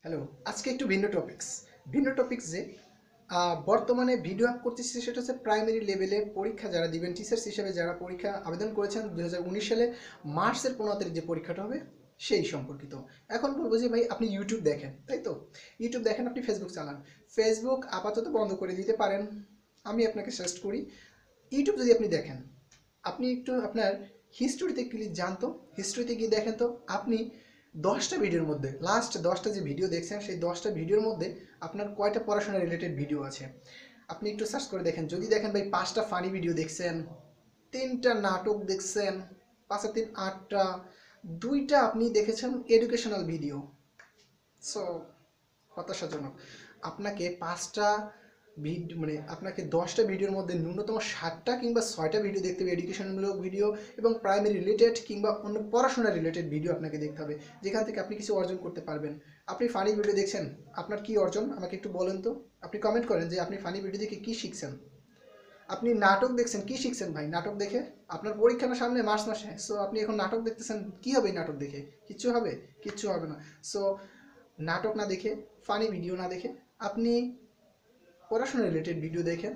Hello, আজকে একটু ভিন্ন টপিক্স যে বর্তমানে ভিডিও আপ করতেছি সেটা হচ্ছে প্রাইমারি লেভেলে পরীক্ষা যারা দিবেন টিচার্স হিসেবে যারা পরীক্ষা আবেদন করেছেন 2019 সালে মার্চের 15 তারিখ যে পরীক্ষাটা হবে সেই সম্পর্কিত। এখন বলবো যে ভাই আপনি ইউটিউব দেখেন, তাই তো? ইউটিউব দেখেন, আপনি ফেসবুক চালান। ফেসবুক আপাতত বন্ধ করে দিতে পারেন, আমি আপনাকে সাজেস্ট করি। ইউটিউব যদি আপনি দেখেন, আপনি একটু আপনার হিস্টোরিতে ক্লিক যান তো, হিস্টোরিতে গিয়ে দেখেন তো আপনি 10টা ভিডিওর মধ্যে লাস্ট 10টা যে ভিডিও দেখছেন সেই 10টা ভিডিওর মধ্যে আপনার কয়টা পড়াশোনা রিলেটেড ভিডিও আছে। আপনি একটু সার্চ করে দেখেন, যদি দেখেন ভাই 5টা ফানি ভিডিও দেখছেন, 3টা নাটক দেখছেন, 5 আর 3 8টা, 2টা আপনি দেখেছেন এডুকেশনাল ভিডিও, সো হতাশাজনক। আপনাকে 5টা ভিডিও মানে আপনাকে 10টা ভিডিওর মধ্যে ন্যূনতম 7টা কিংবা 6টা ভিডিও দেখতে হবে এডুকেশনমূলক ভিডিও এবং প্রাইমারি রিলেটেড কিংবা অন্য পড়াশোনা রিলেটেড ভিডিও আপনাকে দেখতে হবে, যেখান থেকে আপনি কিছু অর্জন করতে পারবেন। আপনি ফানি ভিডিও দেখছেন, আপনার কি অর্জন আমাকে একটু বলেন তো। আপনি কমেন্ট করেন যে আপনি ফানি ভিডিও দেখে কী শিখছেন। আপনি নাটক দেখছেন, কী শিখছেন ভাই নাটক দেখে? আপনার পরীক্ষা না সামনে মার্চ মাসে, সো আপনি এখন নাটক দেখতেছেন, কী হবে নাটক দেখে? কিচ্ছু হবে? কিচ্ছু হবে না। সো নাটক না দেখে, ফানি ভিডিও না দেখে আপনি পড়াশোনা রিলেটেড ভিডিও দেখেন।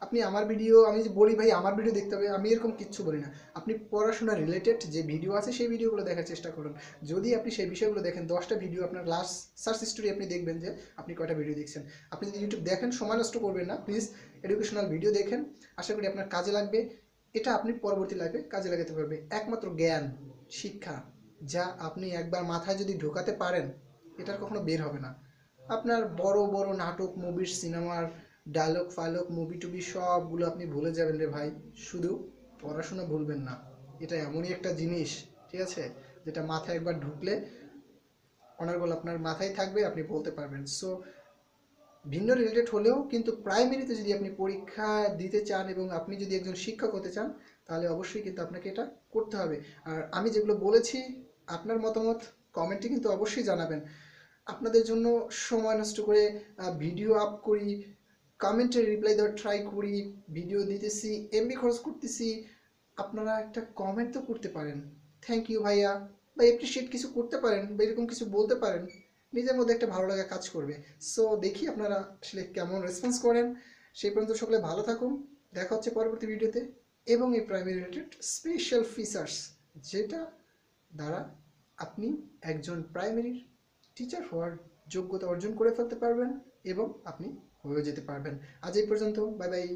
আপনি আমার ভিডিও, আমি যে বলি ভাই আমার ভিডিও দেখতে হবে, আমি এরকম কিচ্ছু বলি না। আপনি পড়াশোনা রিলেটেড যে ভিডিও আছে সেই ভিডিওগুলো দেখার চেষ্টা করুন। যদি আপনি সেই বিষয়গুলো দেখেন, 10টা ভিডিও আপনার লাস্ট সার্চ হিস্টোরি আপনি দেখবেন যে আপনি কয়টা ভিডিও দেখছেন। আপনি যদি ইউটিউব দেখেন, সময় নষ্ট করবেন না প্লিজ, এডুকেশনাল ভিডিও দেখেন। আশা করি আপনার কাজে লাগবে, এটা আপনি পরবর্তী লাইফে কাজে লাগাতে পারবে। একমাত্র জ্ঞান, শিক্ষা যা আপনি একবার মাথায় যদি ঢোকাতে পারেন, এটার কখনো বের হবে না। আপনার বড় বড় নাটক, মুভির, সিনেমার ডায়লগ ফায়লগ, মুভি টুভি সবগুলো আপনি ভুলে যাবেন রে ভাই। শুধু পড়াশোনা ভুলবেন না। এটা এমনই একটা জিনিস, ঠিক আছে, যেটা মাথায় একবার ঢুকলে অনার্গল আপনার মাথায় থাকবে, আপনি বলতে পারবেন। সো ভিন্ন রিলেটেড হলেও কিন্তু প্রাইমারিতে যদি আপনি পরীক্ষা দিতে চান এবং আপনি যদি একজন শিক্ষক হতে চান, তাহলে অবশ্যই কিন্তু আপনাকে এটা করতে হবে। আর আমি যেগুলো বলেছি, আপনার মতামত কমেন্টে কিন্তু অবশ্যই জানাবেন। আপনাদের জন্য সময় নষ্ট করে ভিডিও আপ করি, কমেন্টে রিপ্লাই দেওয়ার ট্রাই করি, ভিডিও দিতেছি, এমবি খরচ করতেছি, আপনারা একটা কমেন্ট তো করতে পারেন, থ্যাংক ইউ ভাইয়া, বা অ্যাপ্রিসিয়েট কিছু করতে পারেন, বা এরকম কিছু বলতে পারেন, নিজের মধ্যে একটা ভালো লাগা কাজ করবে। সো দেখি আপনারা আসলে কেমন রেসপন্স করেন। সেই পর্যন্ত সকলে ভালো থাকুন, দেখা হচ্ছে পরবর্তী ভিডিওতে। এবং এই প্রাইমারি রিলেটেড স্পেশাল ফিচার্স যেটা দ্বারা আপনি একজন প্রাইমারি টিচার হওয়ার যোগ্যতা অর্জন করে ফেলতে পারবেন এবং আপনি হয়ে যেতে পারবেন। আজ এই পর্যন্ত, বাই বাই।